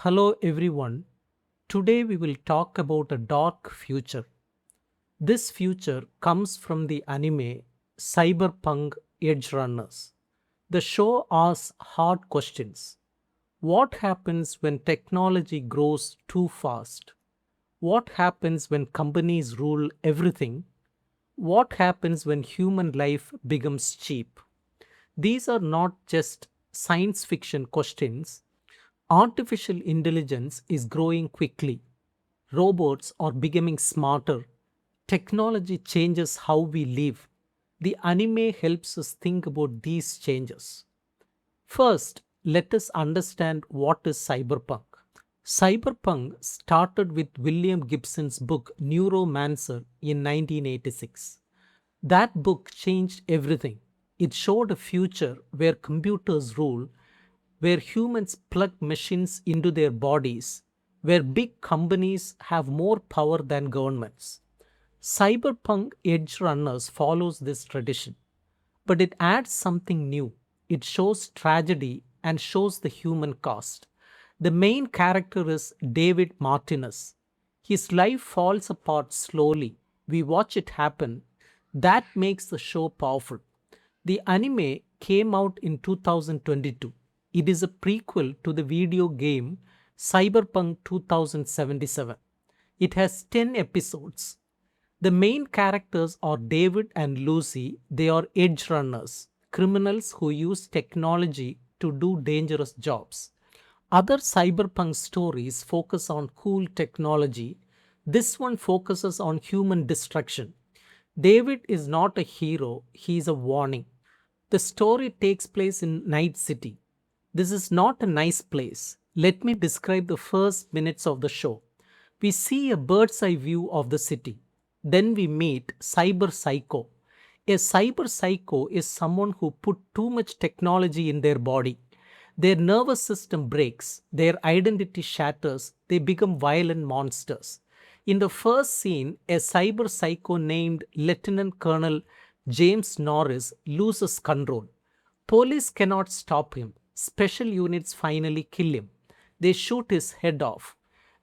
Hello everyone. Today we will talk about a dark future. This future comes from the anime Cyberpunk Edgerunners. The show asks hard questions. What happens when technology grows too fast? What happens when companies rule everything? What happens when human life becomes cheap? These are not just science fiction questions. Artificial intelligence is growing quickly. Robots are becoming smarter. Technology changes how we live. The anime helps us think about these changes. First, let us understand what is cyberpunk. Cyberpunk started with William Gibson's book Neuromancer in 1986. That book changed everything. It showed a future where computers rule, where humans plug machines into their bodies, where big companies have more power than governments. Cyberpunk Edge Runners follows this tradition, but it adds something new. It shows tragedy and shows the human cost. The main character is David Martinez. His life falls apart slowly. We watch it happen. That makes the show powerful. The anime came out in 2022. It is a prequel to the video game Cyberpunk 2077. It has 10 episodes. The main characters are David and Lucy. They are edge runners, criminals who use technology to do dangerous jobs. Other cyberpunk stories focus on cool technology. This one focuses on human destruction. David is not a hero, he is a warning. The story takes place in Night City. This is not a nice place. Let me describe the first minutes of the show. We see a bird's eye view of the city. Then we meet Cyber Psycho. A cyber psycho is someone who put too much technology in their body. Their nervous system breaks, their identity shatters, they become violent monsters. In the first scene, a cyber psycho named Lieutenant Colonel James Norris loses control. Police cannot stop him. Special units finally kill him. They shoot his head off.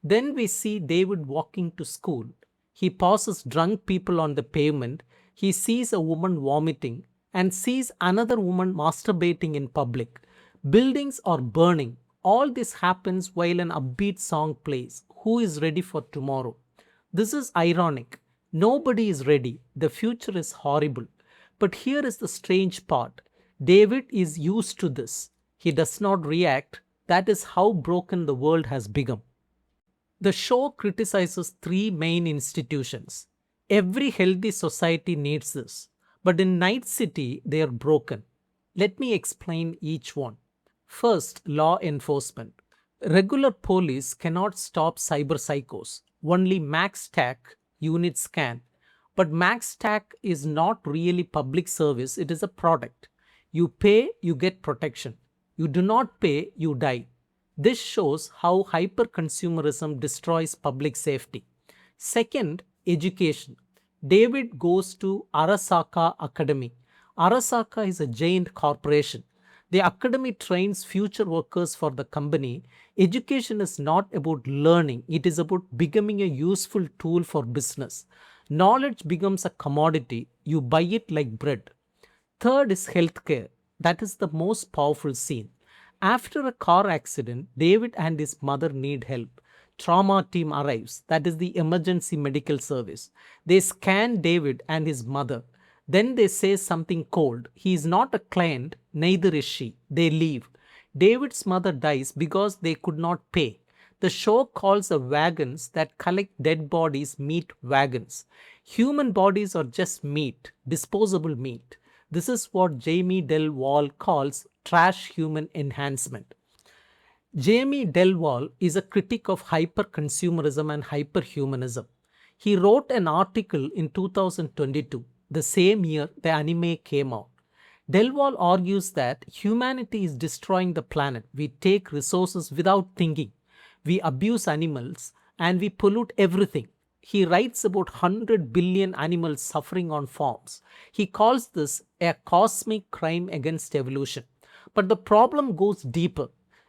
Then we see David walking to school. He passes drunk people on the pavement. He sees a woman vomiting and sees another woman masturbating in public. Buildings are burning. All this happens while an upbeat song plays. Who is ready for tomorrow? This is ironic. Nobody is ready. The future is horrible. But here is the strange part. David is used to this. He does not react. That is how broken the world has become. The show criticizes three main institutions. Every healthy society needs this. But in Night City, they are broken. Let me explain each one. First, law enforcement. Regular police cannot stop cyber psychos. Only Max Tac units can. But Max Tac is not really public service, it is a product. You pay, you get protection. You do not pay, you die. This shows how hyper-consumerism destroys public safety. Second, education. David goes to Arasaka Academy. Arasaka is a giant corporation. The academy trains future workers for the company. Education is not about learning, it is about becoming a useful tool for business. Knowledge becomes a commodity, you buy it like bread. Third is healthcare. That is the most powerful scene. After a car accident, David and his mother need help. Trauma team arrives, that is the emergency medical service. They scan David and his mother. Then they say something cold. He is not a client, neither is she. They leave. David's mother dies because they could not pay. The show calls the wagons that collect dead bodies meat wagons. Human bodies are just meat, disposable meat. This is what Jamie Del Wall calls trash human enhancement. Jamie Delval is a critic of hyper-consumerism and hyperhumanism. He wrote an article in 2022, the same year the anime came out. Delval argues that humanity is destroying the planet. We take resources without thinking. We abuse animals and we pollute everything. He writes about 100 billion animals suffering on farms. He calls this a cosmic crime against evolution. But the problem goes deeper.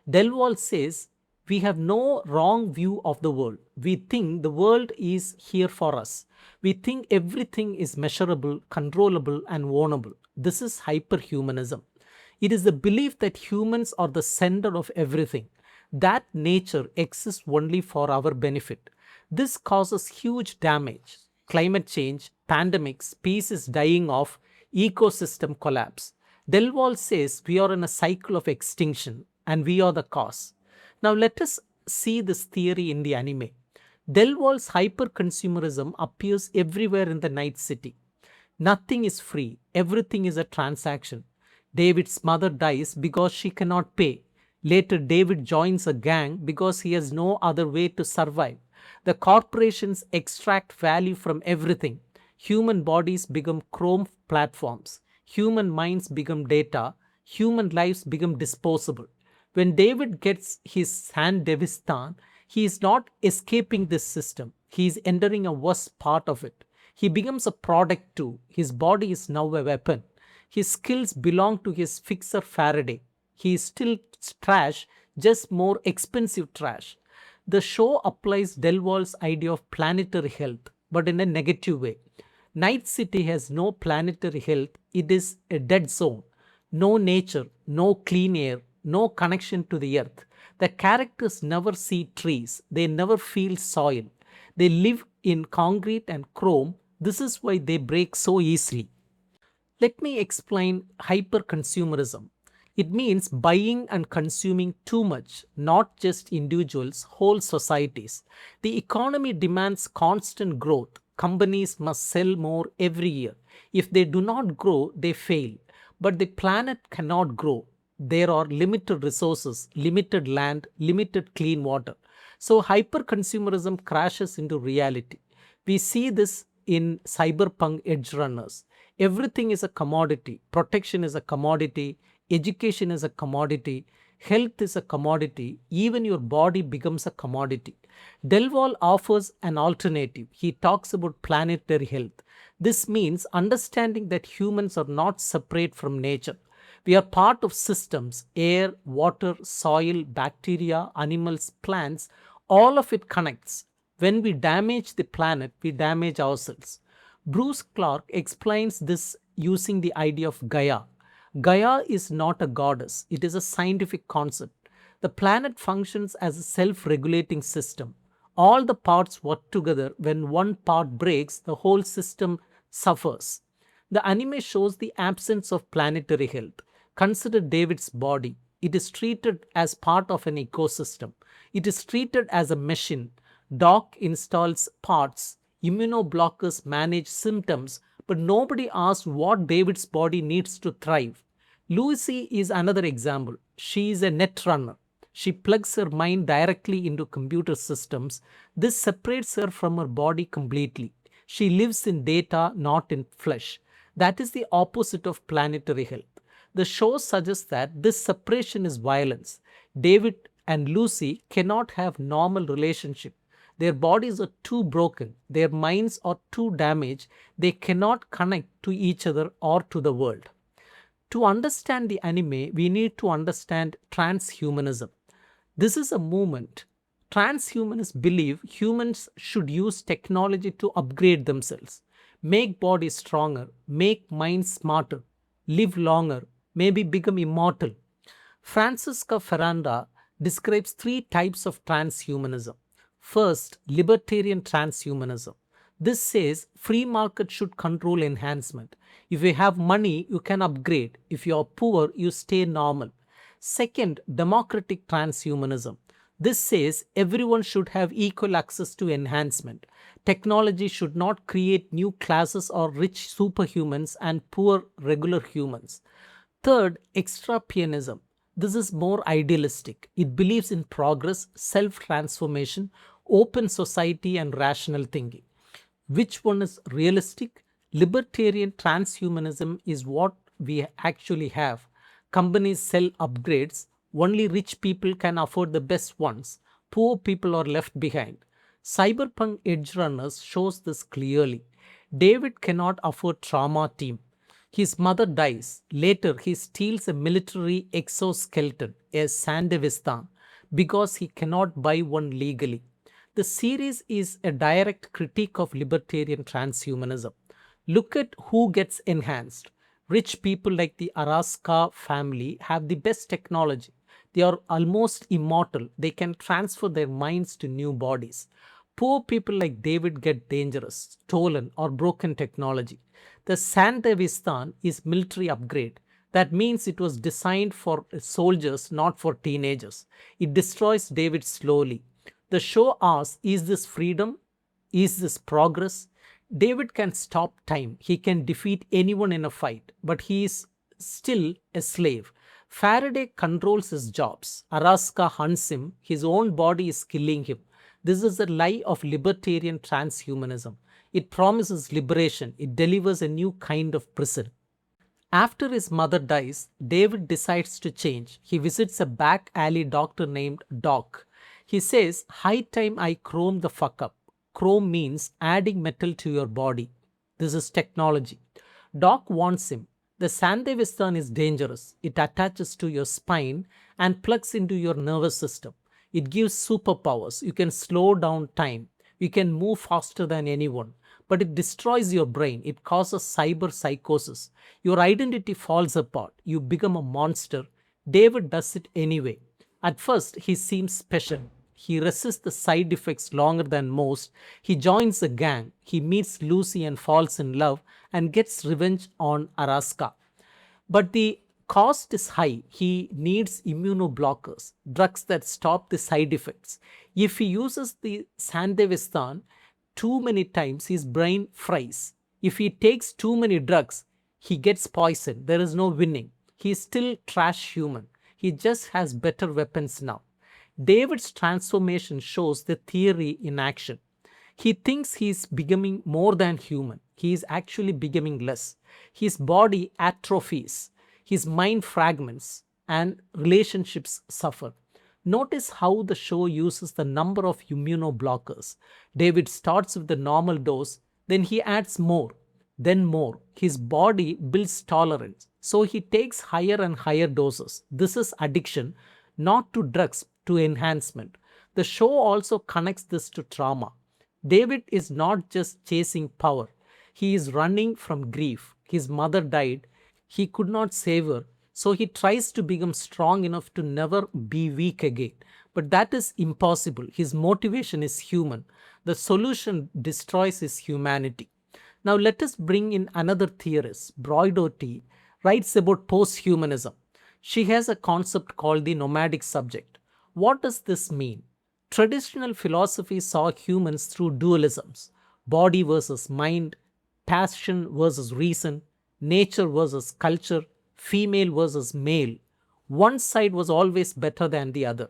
Delval says We have no wrong view of the world. We think the world is here for us. We think everything is measurable, controllable, and ownable. This is hyperhumanism. It is the belief that humans are the center of everything, that nature exists only for our benefit. This causes huge damage. Climate change, pandemics, species dying off, ecosystem collapse. Delwall says we are in a cycle of extinction and we are the cause. Now let us see this theory in the anime. Delwall's hyper-consumerism appears everywhere in the Night City. Nothing is free, everything is a transaction. David's mother dies because she cannot pay. Later, David joins a gang because he has no other way to survive. The corporations extract value from everything. Human bodies become chrome platforms. Human minds become data. Human lives become disposable. When David gets his hand Devistan, he is not escaping this system. He is entering a worse part of it. He becomes a product too. His body is now a weapon. His skills belong to his fixer Faraday. He is still trash, just more expensive trash. The show applies Delwall's idea of planetary health, but in a negative way. Night City has no planetary health, it is a dead zone. No nature, no clean air, no connection to the earth. The characters never see trees, they never feel soil. They live in concrete and chrome. This is why they break so easily. Let me explain hyperconsumerism. It means buying and consuming too much, not just individuals, whole societies. The economy demands constant growth. Companies must sell more every year. If they do not grow, they fail. But the planet cannot grow. There are limited resources, limited land, limited clean water. So hyperconsumerism crashes into reality. We see this in Cyberpunk Edgerunners. Everything is a commodity. Protection is a commodity. Education is a commodity. Health is a commodity. Even your body becomes a commodity. Delwall offers an alternative. He talks about planetary health. This means understanding that humans are not separate from nature. We are part of systems, air, water, soil, bacteria, animals, plants. All of it connects. When we damage the planet, we damage ourselves. Bruce Clark explains this using the idea of Gaia. Gaia is not a goddess, it is a scientific concept. The planet functions as a self regulating system. All the parts work together. When one part breaks, the whole system suffers. The anime shows the absence of planetary health. Consider David's body. It is treated as part of an ecosystem. It is treated as a machine. Doc installs parts. Immunoblockers manage symptoms, but nobody asks what David's body needs to thrive. Lucy is another example. She is a net runner. She plugs her mind directly into computer systems. This separates her from her body completely. She lives in data, not in flesh. That is the opposite of planetary health. The show suggests that this separation is violence. David and Lucy cannot have normal relationship. Their bodies are too broken. Their minds are too damaged. They cannot connect to each other or to the world. To understand the anime, we need to understand transhumanism. This is a movement. Transhumanists believe humans should use technology to upgrade themselves, make bodies stronger, make minds smarter, live longer, maybe become immortal. Francisca Ferranda describes three types of transhumanism. First, libertarian transhumanism. This says free market should control enhancement. If you have money, you can upgrade. If you are poor, you stay normal. Second, democratic transhumanism. This says everyone should have equal access to enhancement. Technology should not create new classes or rich superhumans and poor regular humans. Third, extrapianism. This is more idealistic. It believes in progress, self transformation, open society, and rational thinking. Which one is realistic? Libertarian transhumanism is what we actually have. Companies sell upgrades. Only rich people can afford the best ones. Poor people are left behind. Cyberpunk Edgerunners shows this clearly. David cannot afford trauma team. His mother dies. Later, he steals a military exoskeleton, a Sandevistan. because he cannot buy one legally. The series is a direct critique of libertarian transhumanism. Look at who gets enhanced. Rich people like the Araska family have the best technology. They are almost immortal. They can transfer their minds to new bodies. Poor people like David get dangerous, stolen, or broken technology. The Sandevistan is military upgrade. That means it was designed for soldiers, not for teenagers. It destroys David slowly. The show asks, is this freedom? Is this progress? David can stop time. He can defeat anyone in a fight, but he is still a slave. Faraday controls his jobs. Araska hunts him. His own body is killing him. This is the lie of libertarian transhumanism. It promises liberation. It delivers a new kind of prison. After his mother dies, David decides to change. He visits a back alley doctor named Doc. He says, high time I chrome the fuck up. Chrome means adding metal to your body. This is technology. Doc warns him. The Sandevistan is dangerous. It attaches to your spine and plugs into your nervous system. It gives superpowers. You can slow down time. You can move faster than anyone. But it destroys your brain. It causes cyber psychosis. Your identity falls apart. You become a monster. David does it anyway. At first, he seems special. He resists the side effects longer than most. He joins a gang. He meets Lucy and falls in love and gets revenge on Araska. But the cost is high. He needs immunoblockers, drugs that stop the side effects. If he uses the Sandevistan too many times, his brain fries. If he takes too many drugs, he gets poisoned. There is no winning. He is still trash human. He just has better weapons now. David's transformation shows the theory in action. He thinks he is becoming more than human. He is actually becoming less. His body atrophies, his mind fragments, and relationships suffer. Notice how the show uses the number of immunoblockers. David starts with the normal dose, then he adds more, then more. His body builds tolerance, so he takes higher and higher doses. This is addiction, not to drugs, to enhancement. The show also connects this to trauma. David is not just chasing power, he is running from grief. His mother died, he could not save her, so he tries to become strong enough to never be weak again. But that is impossible. His motivation is human. The solution destroys his humanity. Now let us bring in another theorist. Broidotti writes about posthumanism. She has a concept called the nomadic subject. What does this mean? Traditional philosophy saw humans through dualisms: body versus mind, passion versus reason, nature versus culture, female versus male. One side was always better than the other.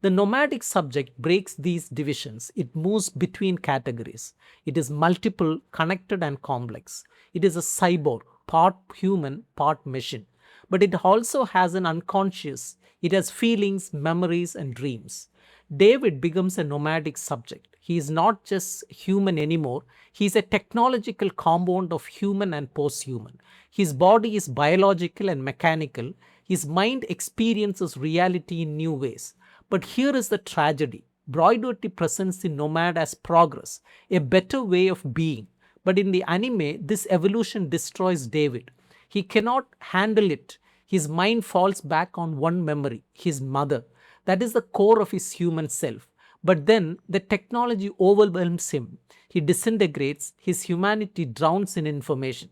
The nomadic subject breaks these divisions. It moves between categories. It is multiple, connected, and complex. It is a cyborg, part human, part machine. But it also has an unconscious. It has feelings, memories, and dreams. David becomes a nomadic subject. He is not just human anymore. He is a technological compound of human and post-human. His body is biological and mechanical. His mind experiences reality in new ways. But here is the tragedy. Broidotti presents the nomad as progress, a better way of being. But in the anime, this evolution destroys David. He cannot handle it. His mind falls back on one memory, his mother. That is the core of his human self. But then the technology overwhelms him. He disintegrates, his humanity drowns in information.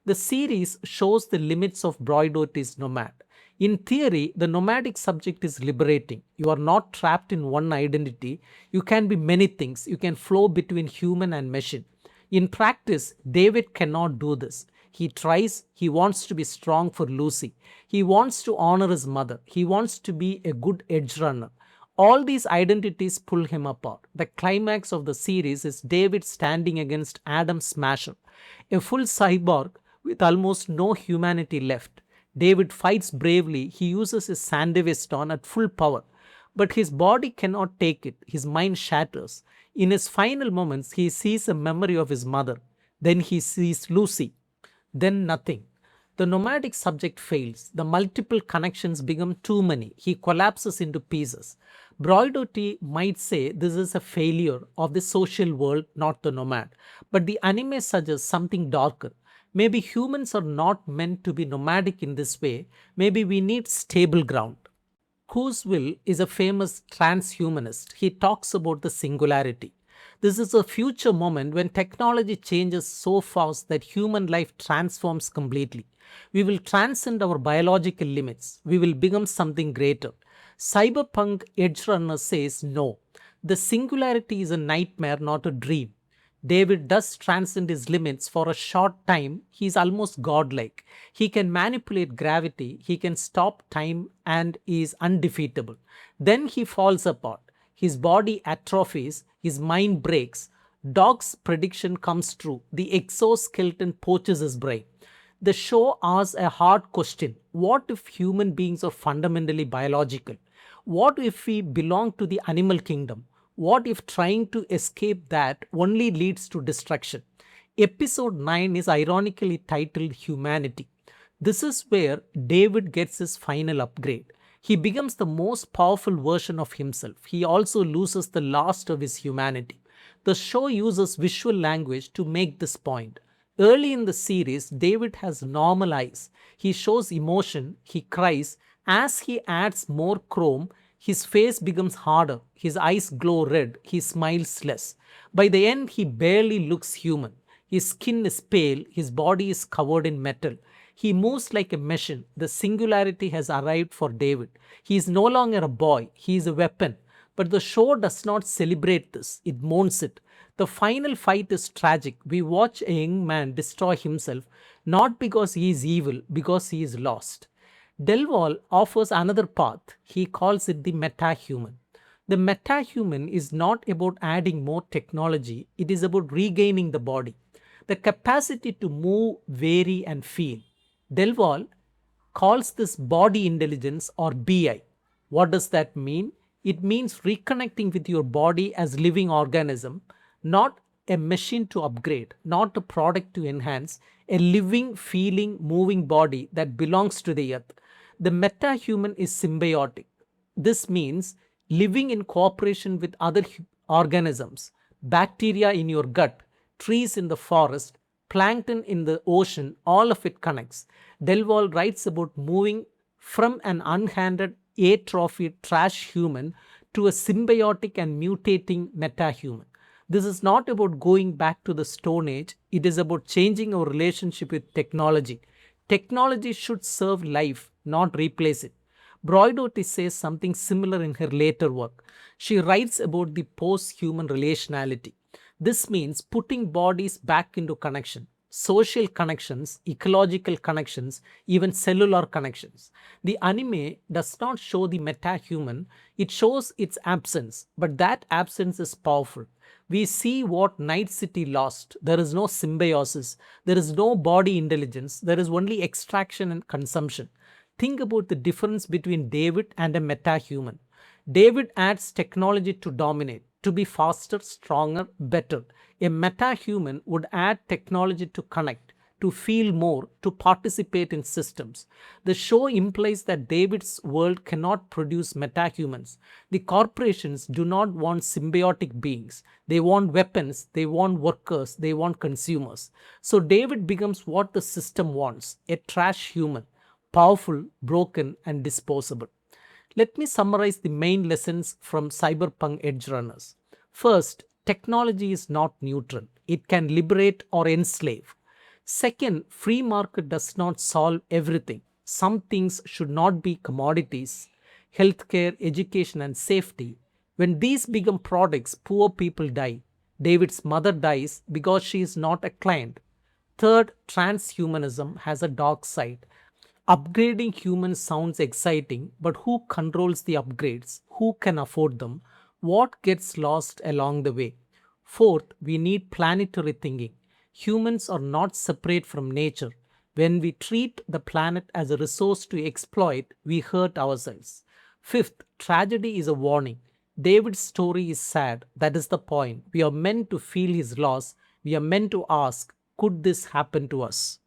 The series shows the limits of Broidotti's nomad. In theory, the nomadic subject is liberating. You are not trapped in one identity. You can be many things. You can flow between human and machine. In practice, David cannot do this. He tries, he wants to be strong for Lucy. He wants to honor his mother. He wants to be a good edge runner. All these identities pull him apart. The climax of the series is David standing against Adam Smasher, a full cyborg with almost no humanity left. David fights bravely. He uses his Sandevistan at full power. But his body cannot take it. His mind shatters. In his final moments, he sees a memory of his mother. Then he sees Lucy. Then nothing. The nomadic subject fails. The multiple connections become too many. He collapses into pieces. Broidotti might say this is a failure of the social world, not the nomad. But the anime suggests something darker. Maybe humans are not meant to be nomadic in this way. Maybe we need stable ground. Kurzweil is a famous transhumanist. He talks about the singularity. This is a future moment when technology changes so fast that human life transforms completely. We will transcend our biological limits. We will become something greater. Cyberpunk Edgerunner says no. The singularity is a nightmare, not a dream. David does transcend his limits for a short time. He is almost godlike. He can manipulate gravity, he can stop time, and is undefeatable. Then he falls apart. His body atrophies, his mind breaks. Doc's prediction comes true. The exoskeleton poaches his brain. The show asks a hard question. What if human beings are fundamentally biological? What if we belong to the animal kingdom? What if trying to escape that only leads to destruction? Episode 9 is ironically titled Humanity. This is where David gets his final upgrade. He becomes the most powerful version of himself. He also loses the last of his humanity. The show uses visual language to make this point. Early in the series, David has normal eyes. He shows emotion, he cries. As he adds more chrome, his face becomes harder, his eyes glow red, he smiles less. By the end, he barely looks human. His skin is pale, his body is covered in metal. He moves like a machine. The singularity has arrived for David. He is no longer a boy, he is a weapon. But the show does not celebrate this, it mourns it. The final fight is tragic. We watch a young man destroy himself, not because he is evil, because he is lost. Delval offers another path. He calls it the metahuman. The metahuman is not about adding more technology, it is about regaining the body, the capacity to move, vary, and feel. Delval calls this body intelligence or BI. What does that mean? It means reconnecting with your body as living organism, not a machine to upgrade, not a product to enhance, a living, feeling, moving body that belongs to the earth. The metahuman is symbiotic. This means living in cooperation with other organisms, bacteria in your gut, trees in the forest, plankton in the ocean, all of it connects. Delval writes about moving from an unhanded, atrophied trash human to a symbiotic and mutating metahuman. This is not about going back to the Stone Age, it is about changing our relationship with technology. Technology should serve life, not replace it. Broidotti says something similar in her later work. She writes about the post human relationality. This means putting bodies back into connection, social connections, ecological connections, even cellular connections. The anime does not show the metahuman, it shows its absence, but that absence is powerful. We see what Night City lost. There is no symbiosis, there is no body intelligence, there is only extraction and consumption. Think about the difference between David and a metahuman. David adds technology to dominate, to be faster, stronger, better. A metahuman would add technology to connect, to feel more, to participate in systems. The show implies that David's world cannot produce metahumans. The corporations do not want symbiotic beings. They want weapons, they want workers, they want consumers. So David becomes what the system wants, a trash human, powerful, broken, and disposable. Let me summarize the main lessons from Cyberpunk Edgerunners. First, technology is not neutral. It can liberate or enslave. Second, free market does not solve everything. Some things should not be commodities. Healthcare, education, and safety. When these become products, poor people die. David's mother dies because she is not a client. Third, transhumanism has a dark side. Upgrading humans sounds exciting, but who controls the upgrades? Who can afford them? What gets lost along the way? Fourth, we need planetary thinking. Humans are not separate from nature. When we treat the planet as a resource to exploit, we hurt ourselves. Fifth, tragedy is a warning. David's story is sad. That is the point. We are meant to feel his loss. We are meant to ask, could this happen to us?